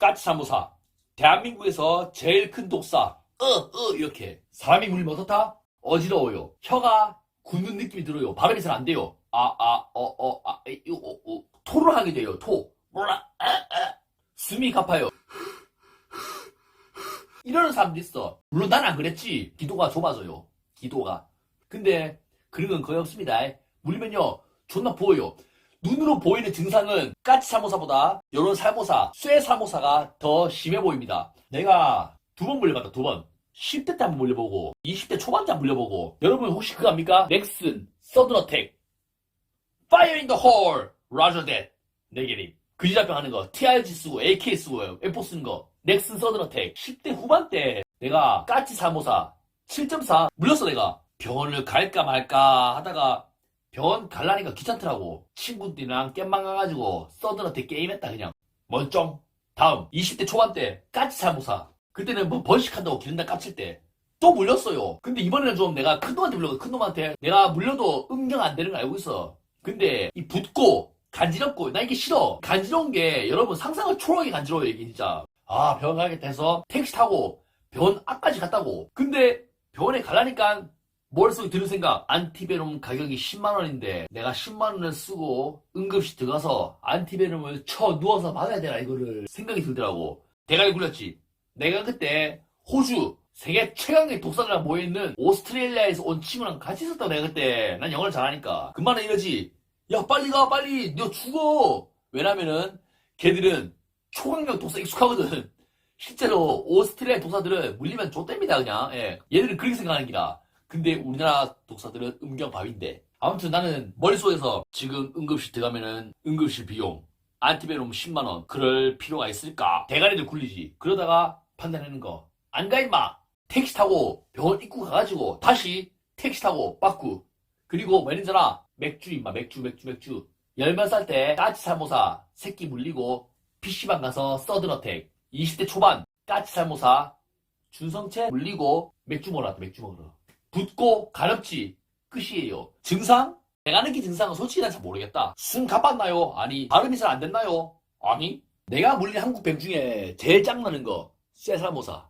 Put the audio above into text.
까치사무사. 대한민국에서 제일 큰 독사. 이렇게. 사람이 물리면 어떻다? 어지러워요. 혀가 굳는 느낌이 들어요. 발음이 잘 안 돼요. 토를 하게 돼요. 토. 숨이 가파요. 이러는 사람도 있어. 물론 난 안 그랬지. 기도가 좁아져요. 기도가. 근데 그런 건 거의 없습니다. 물리면요 존나 부어요. 눈으로 보이는 증상은 까치사무사보다 요런 살모사, 쇠사무사가 더 심해 보입니다. 내가 2번 물려봤다. 2번. 10대 때 한번 물려보고 20대 초반 때 한번 물려보고. 여러분 혹시 그거 압니까? 넥슨, 서든어택, Fire in the hole, Roger that. 네개님. 그지잡병 하는 거, TRG 쓰고, AK 쓰고, M4 쓰는 거, 넥슨 서든어택. 10대 후반 때 내가 까치사무사 7.4 물렸어. 내가 병원을 갈까 말까 하다가 병원 갈라니까 귀찮더라고. 친구들이랑 깻망 가가지고 서든어택 게임했다 그냥. 멀쩡. 다음 20대 초반 때 까치사무사. 그때는 뭐 번식한다고 기른다 까칠 때 또 물렸어요. 근데 이번에는 좀 내가 큰 놈한테 물렸거든. 큰 놈한테 내가 물려도 응경 안 되는 거 알고 있어. 근데 이 붓고 간지럽고 나 이게 싫어. 간지러운 게 여러분 상상을 초월하게 간지러워요 이게 진짜. 아 병원 가야겠다 해서 택시 타고 병원 앞까지 갔다고. 근데 병원에 가려니까 머릿속에 드는 생각, 안티베놈 가격이 10만원인데 내가 10만원을 쓰고 응급실 들어가서 안티베놈을 쳐 누워서 맞아야 되나 이거를 생각이 들더라고. 대가리 굴렸지. 내가 그때 호주 세계 최강의 독사들랑 모여있는 오스트레일리아에서 온 친구랑 같이 있었다고. 내가 그때 난 영어를 잘하니까 금방은 이러지. 야 빨리 가 빨리 너 죽어. 왜냐면은 걔들은 초강력 독사 익숙하거든. 실제로 오스트레일리아 독사들은 물리면 좆됩니다 그냥. 예. 얘들은 그렇게 생각하는 기라. 근데 우리나라 독사들은 음경밥인데. 아무튼 나는 머릿속에서 지금 응급실 들어가면은 응급실 비용 안티베놈 10만원 그럴 필요가 있을까? 대가리를 굴리지. 그러다가 판단하는 거. 안 가 임마. 택시 타고 병원 입구 가가지고 다시 택시 타고 빠꾸. 그리고 매니저나 맥주 임마. 맥주. 10몇 살 때 까치살모사 새끼 물리고 PC방 가서 서든어택. 20대 초반 까치살모사 준성채 물리고 맥주 먹으러 왔다. 맥주 먹으러. 붓고 가렵지. 끝이에요. 증상? 내가 느낀 증상은 솔직히 난 잘 모르겠다. 숨 가빴나요? 아니. 발음이 잘 안 됐나요? 아니. 내가 물린 한국 병 중에 제일 짱나는 거 쇠살모사.